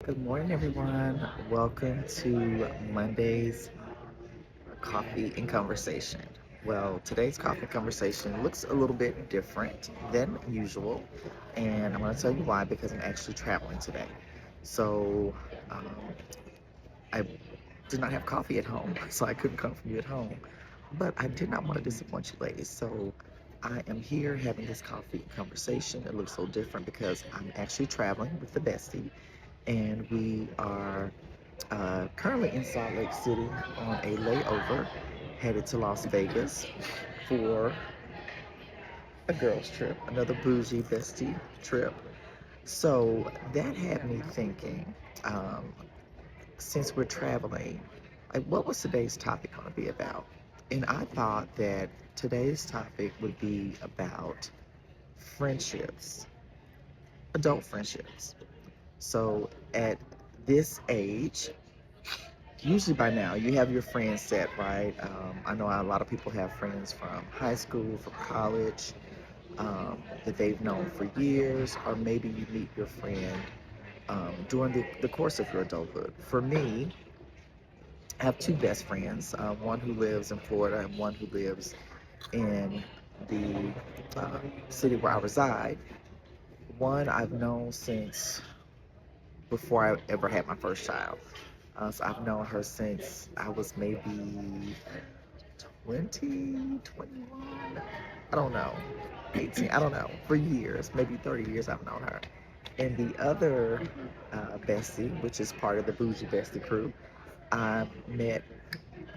Good morning, everyone. Welcome to Monday's Coffee and Conversation. Well, today's coffee and conversation looks a little bit different than usual, and I'm going to tell you why because I'm actually traveling today. So, um, I did not have coffee at home, so I couldn't come from you at home. But I did not want to disappoint you, ladies. So, I am here having this coffee and conversation. It looks so different because I'm actually traveling with the bestie, and we are currently in Salt Lake City on a layover, headed to Las Vegas for a girls' trip, another bougie bestie trip. So that had me thinking, um, since we're traveling, like what was today's topic going to be about? And I thought that today's topic would be about friendships, adult friendships. So at this age, usually by now you have your friends set, right? I know a lot of people have friends from high school, from college, that they've known for years, or maybe you meet your friend during the course of your adulthood. For me, I have two best friends, one who lives in Florida and one who lives in the uh, city where I reside. One I've known since before I ever had my first child. So I've known her since I was maybe 20, 21, I don't know, 18, I don't know, for years, maybe 30 years I've known her. And the other bestie, which is part of the Bougie Bestie crew, I met,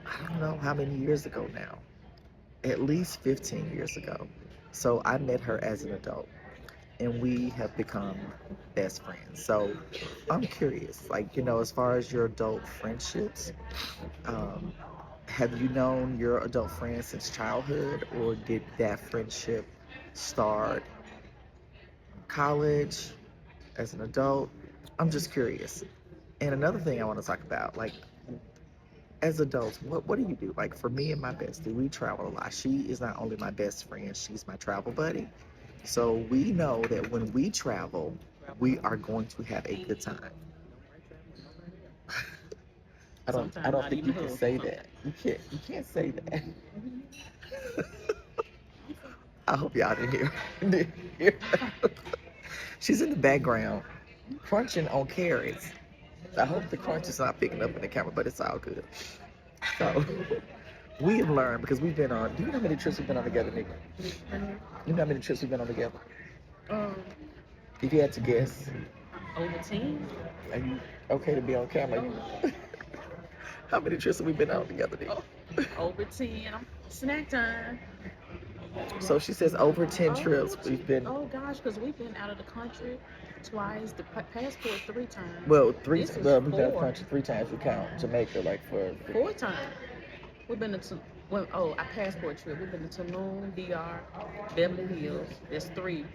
I don't know how many years ago now, at least 15 years ago. So I met her as an adult, and we have become best friends. So I'm curious, like, as far as your adult friendships, um, have you known your adult friends since childhood, or did that friendship start in college as an adult? I'm just curious. And another thing I want to talk about, like, as adults, what do you do? Like, for me and my bestie, we travel a lot. She is not only my best friend, she's my travel buddy. So we know that when we travel, we are going to have a good time. I don't think you can say that. You can't say that. I hope y'all didn't hear. Didn't hear. She's in the background crunching on carrots. I hope the crunch is not picking up in the camera, but it's all good. So we have learned because we've been on. Do you know how many trips we've been on together, Nick? You know how many trips we've been on together? Um, If you had to guess, over 10. are you okay to be on camera? How many trips have we been on together, Nick? Over 10. Snack time. So she says over 10 trips we've been. Oh gosh, because we've been out of the country twice. The passport 3 times. Well, This is well, we've been out of the four. country 3 times. We count Jamaica, like for. 4 times. We've been to well, our passport trip. We've been to Tulum, DR, Beverly Hills. That's 3.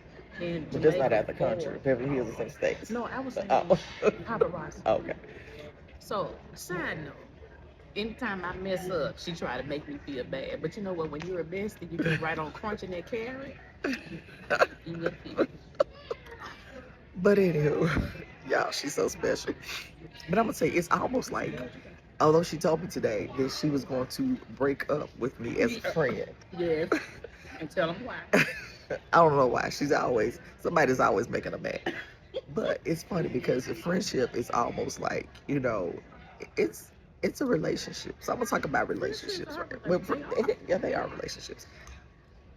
And But that's not Jamaica out the 4. country. Beverly Hills is in states. No, I was saying Oh. paparazzi. Okay. So, side note. Anytime I mess up, she try to make me feel bad. But you know what? When you're a bestie, you get right on crunching that carrot. You will feel. But anywho, y'all, she's so special. But I'm gonna say it's almost like, although she told me today that she was going to break up with me as a friend. Yes. And tell them why. I don't know why. Somebody's always making her mad. But it's funny because the friendship is almost like, it's it's a relationship. So I'm gonna talk about relationships, right? Well, yeah, they are relationships.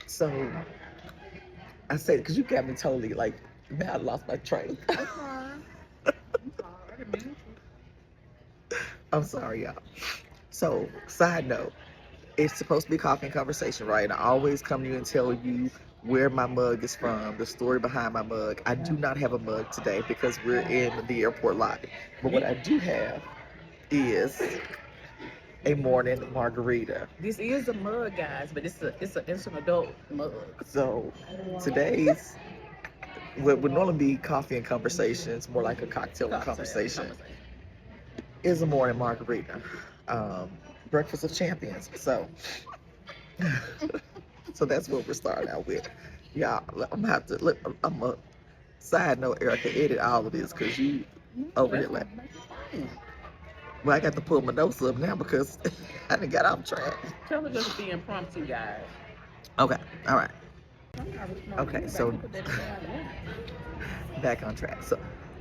So I say because you got me totally like now I lost my train. I'm sorry. I'm sorry. I didn't mean I'm sorry, y'all. So side note, it's supposed to be coffee and conversation, right? And I always come to you and tell you where my mug is from, the story behind my mug. I do not have a mug today because we're in the airport lobby. But what I do have is a morning margarita. This is a mug, guys, but it's an adult mug. So today's what would normally be coffee and conversation, it's more like a cocktail and conversation, is a morning margarita. Um, Breakfast of champions. So so that's what we're starting out with. Yeah, I'm gonna have to look. I'm a side note, Erica, edit all of this because Oh, That's really? what makes it fun. Well, I got to pull my notes up now because I done got off track. Tell her just to be impromptu, guys. Okay, all right. I'm not responding to Okay, anybody. so You put that in there. back on track.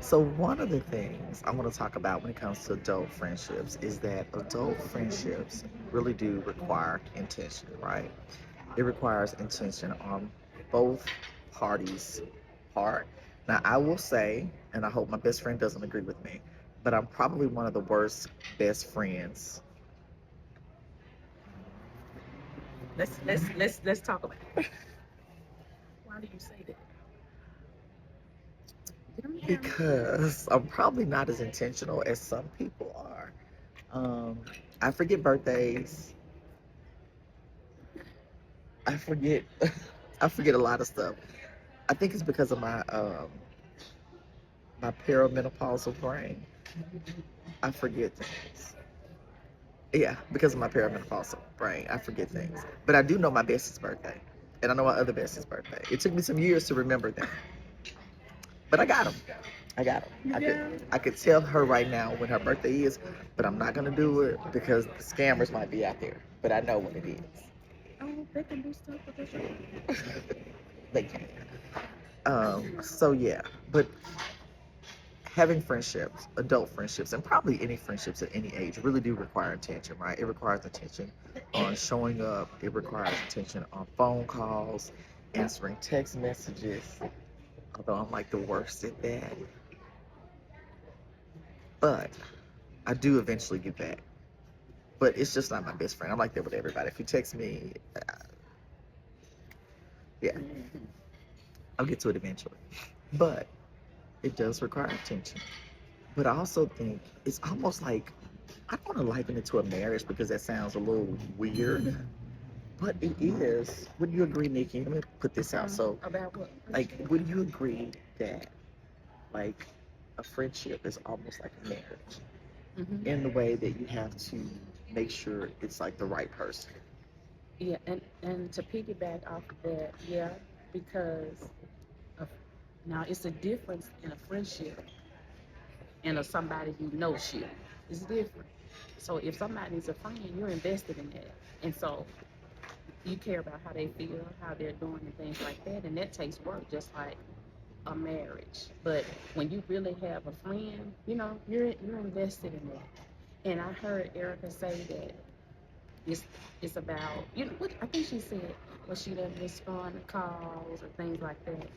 So one of the things I want to talk about when it comes to adult friendships is that adult friendships really do require intention, right? It requires intention on both parties' part. Now, I will say, and I hope my best friend doesn't agree with me, but I'm probably one of the worst best friends. Let's talk about it. Why do you say that? Because I'm probably not as intentional as some people are. I forget birthdays. I forget. I forget a lot of stuff. I think it's because of my perimenopausal brain. I forget things. Yeah, because of my perimenopausal brain, I forget things. But I do know my bestie's birthday, and I know my other bestie's birthday. It took me some years to remember them, but I got them. I got them. I could tell her right now when her birthday is, but I'm not gonna do it because the scammers might be out there. But I know when it is. Oh, they can do stuff with this. They can. So yeah, but having friendships, adult friendships, and probably any friendships at any age really do require attention, right? It requires attention on showing up. It requires attention on phone calls, answering text messages. Although I'm like the worst at that, but I do eventually get back. But it's just not my best friend. I'm like that with everybody. If you text me, yeah, I'll get to it eventually. But it does require attention. But I also think it's almost like I don't want to liken it to a marriage because that sounds a little weird, but it is. Would you agree, Nikki? Let me put this out. So, About what? like, would you agree that, like, a friendship is almost like a marriage in the way that you have to make sure it's like the right person? Yeah, and to piggyback off of that, yeah, because of, now it's a difference in a friendship and a somebody you know ship. It's different. So if somebody's a friend, you're invested in that, and so you care about how they feel, how they're doing, and things like that, and that takes work, just like a marriage. But when you really have a friend, you're invested in that. And I heard Erica say that it's it's about what I think she said was she doesn't respond to calls or things like that,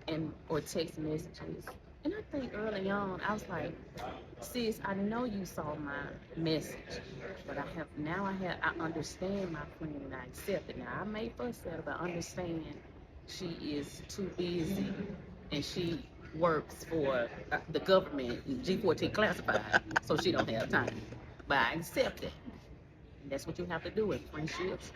and or text messages. And I think early on I was like, sis, I know you saw my message, but I understand my friend and I accept it. Now I may fuss at her, but understand she is too busy and she works for the government, G14 classified, so she don't have time. But I accept it. And that's what you have to do in friendships.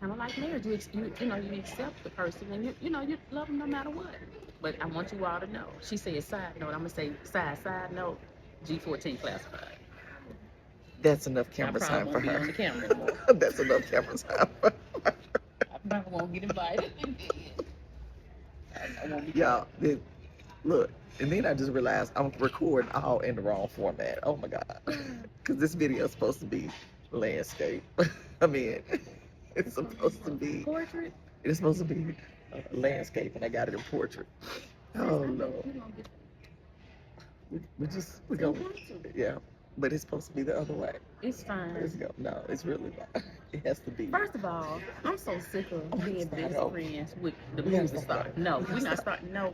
Kind of like marriage, you accept the person, and you love them no matter what. But I want you all to know. She said side note. I'm gonna say side note. G14 classified. That's enough I camera probably time for won't be her. on the camera anymore. That's enough camera time for her. I probably won't get invited again. I won't be. Y'all, look, and then I just realized I'm recording all in the wrong format. Oh my God. Because this video is supposed to be landscape. I mean, it's supposed to be, Portrait. it's supposed to be landscape, and I got it in portrait. Oh no. We're going, yeah. But it's supposed to be the other way. It's fine. Let's go. No, it's really not. It has to be. First of all, I'm so sick of being best friends with the We gotta movie start star. that. No, We gotta we're not start. starting. No,